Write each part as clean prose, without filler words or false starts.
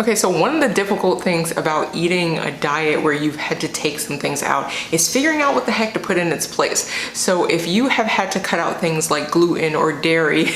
Okay, so one of the difficult things about eating a diet where you've had to take some things out is figuring out what the heck to put in its place. So if you have had to cut out things like gluten or dairy,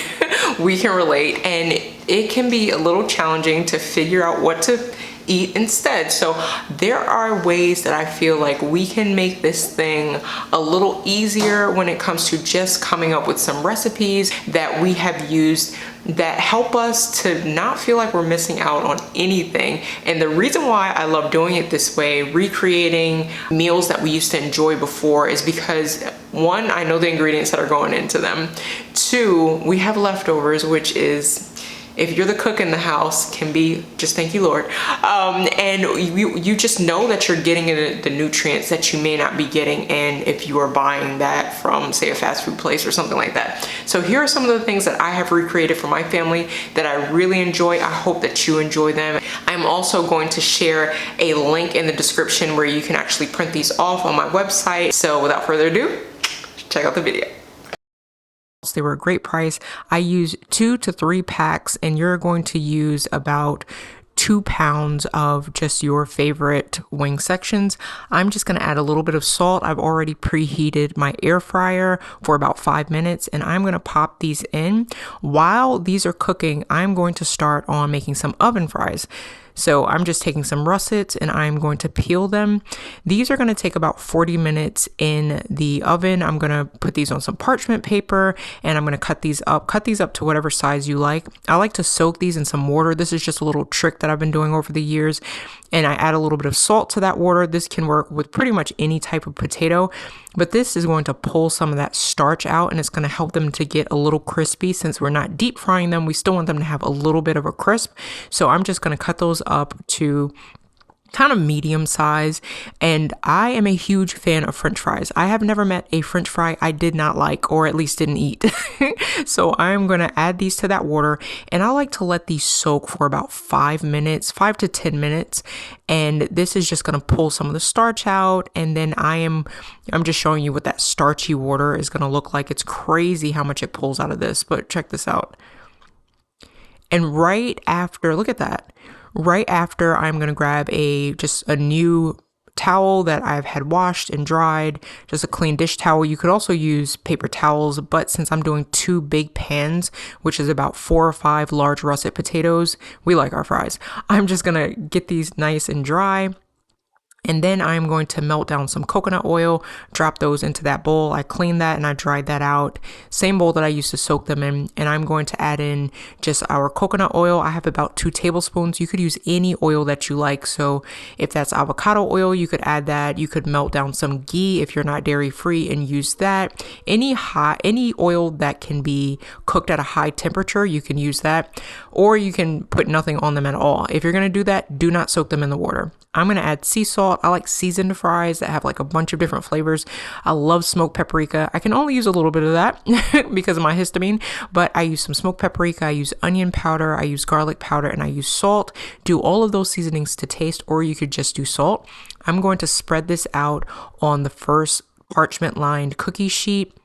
we can relate, and it can be a little challenging to figure out what to eat instead. So there are ways that I feel like we can make this thing a little easier when it comes to just coming up with some recipes that we have used that help us to not feel like we're missing out on anything. And the reason why I love doing it this way, recreating meals that we used to enjoy before, is because one, I know the ingredients that are going into them. Two, we have leftovers, which is, if you're the cook in the house, can be just thank you, Lord. And you just know that you're getting the nutrients that you may not be getting in if you are buying that from, say, a fast food place or something like that. So here are some of the things that I have recreated for my family that I really enjoy. I hope that you enjoy them. I'm also going to share a link in the description where you can actually print these off on my website. So without further ado, check out the video. They were a great price. I use 2 to 3 packs, and you're going to use about 2 pounds of just your favorite wing sections. I'm just going to add a little bit of salt. I've already preheated my air fryer for about 5 minutes, and I'm going to pop these in. While these are cooking, I'm going to start on making some oven fries. So I'm just taking some russets and I'm going to peel them. These are going to take about 40 minutes in the oven. I'm going to put these on some parchment paper and I'm going to cut these up to whatever size you like. I like to soak these in some water. This is just a little trick that I've been doing over the years. And I add a little bit of salt to that water. This can work with pretty much any type of potato, but this is going to pull some of that starch out and it's going to help them to get a little crispy. Since we're not deep frying them, we still want them to have a little bit of a crisp. So I'm just going to cut those up to kind of medium size. And I am a huge fan of French fries. I have never met a French fry I did not like, or at least didn't eat. So I'm going to add these to that water, and I like to let these soak for about 5 to 10 minutes. And this is just going to pull some of the starch out. And then I'm just showing you what that starchy water is going to look like. It's crazy how much it pulls out of this, but check this out. And right after, look at that. Right after, I'm going to grab just a new towel that I've had washed and dried, just a clean dish towel. You could also use paper towels, but since I'm doing 2 big pans, which is about 4 or 5 large russet potatoes, we like our fries. I'm just going to get these nice and dry. And then I'm going to melt down some coconut oil, drop those into that bowl. I cleaned that and I dried that out. Same bowl that I used to soak them in. And I'm going to add in just our coconut oil. I have about 2 tablespoons. You could use any oil that you like. So if that's avocado oil, you could add that. You could melt down some ghee if you're not dairy free and use that. Any oil that can be cooked at a high temperature, you can use that. Or you can put nothing on them at all. If you're going to do that, do not soak them in the water. I'm going to add sea salt. I like seasoned fries that have like a bunch of different flavors. I love smoked paprika. I can only use a little bit of that because of my histamine, but I use some smoked paprika. I use onion powder. I use garlic powder, and I use salt. Do all of those seasonings to taste, or you could just do salt. I'm going to spread this out on the first parchment lined cookie sheet.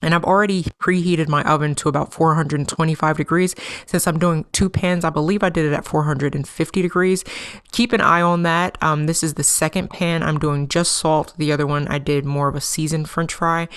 And I've already preheated my oven to about 425 degrees. Since I'm doing 2 pans, I believe I did it at 450 degrees. Keep an eye on that. This is the second pan. I'm doing just salt. The other one, I did more of a seasoned French fry.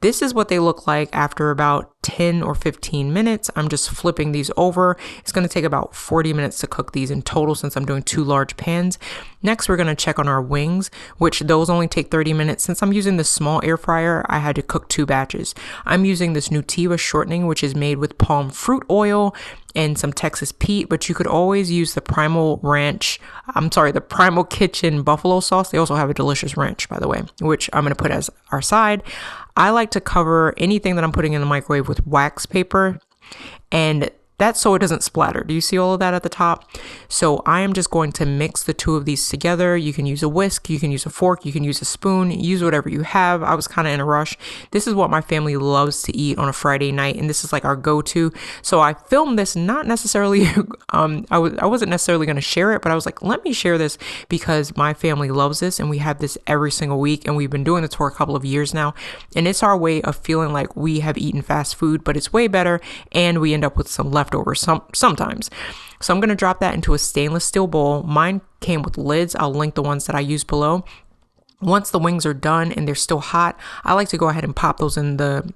This is what they look like after about 10 or 15 minutes. I'm just flipping these over. It's going to take about 40 minutes to cook these in total since I'm doing 2 large pans. Next, we're going to check on our wings, which those only take 30 minutes. Since I'm using the small air fryer, I had to cook 2 batches. I'm using this Nutiva shortening, which is made with palm fruit oil and some Texas Pete, but you could always use the Primal Kitchen buffalo sauce. They also have a delicious ranch, by the way, which I'm going to put as our side. I like to cover anything that I'm putting in the microwave with wax paper, and that's so it doesn't splatter. Do you see all of that at the top? So I am just going to mix the 2 of these together. You can use a whisk, you can use a fork, you can use a spoon, use whatever you have. I was kind of in a rush. This is what my family loves to eat on a Friday night, and this is like our go-to. So I filmed this, not necessarily, I wasn't necessarily going to share it, but I was like, let me share this because my family loves this, and we have this every single week, and we've been doing this for a couple of years now. And it's our way of feeling like we have eaten fast food, but it's way better, and we end up with some leftovers leftovers sometimes. So I'm going to drop that into a stainless steel bowl. Mine came with lids. I'll link the ones that I use below. Once the wings are done and they're still hot, I like to go ahead and pop those in the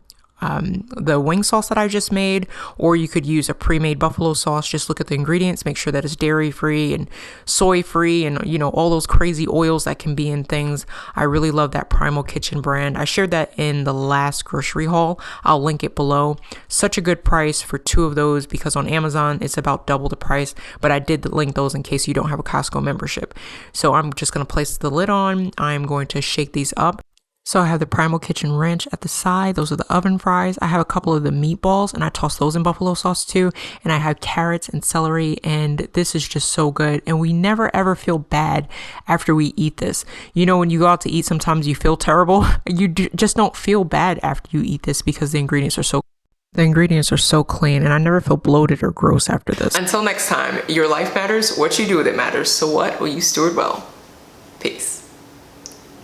wing sauce that I just made, or you could use a pre-made buffalo sauce. Just look at the ingredients, make sure that it's dairy free and soy free and, you know, all those crazy oils that can be in things. I really love that Primal Kitchen brand. I shared that in the last grocery haul. I'll link it below. Such a good price for 2 of those, because on Amazon it's about double the price, but I did link those in case you don't have a Costco membership. So I'm just going to place the lid on. I'm going to shake these up. So I have the Primal Kitchen Ranch at the side. Those are the oven fries. I have a couple of the meatballs and I toss those in buffalo sauce too. And I have carrots and celery, and this is just so good. And we never ever feel bad after we eat this. You know, when you go out to eat, sometimes you feel terrible. You just don't feel bad after you eat this because the ingredients are so clean, and I never feel bloated or gross after this. Until next time, your life matters. What you do with it matters. So what will you steward well? Peace.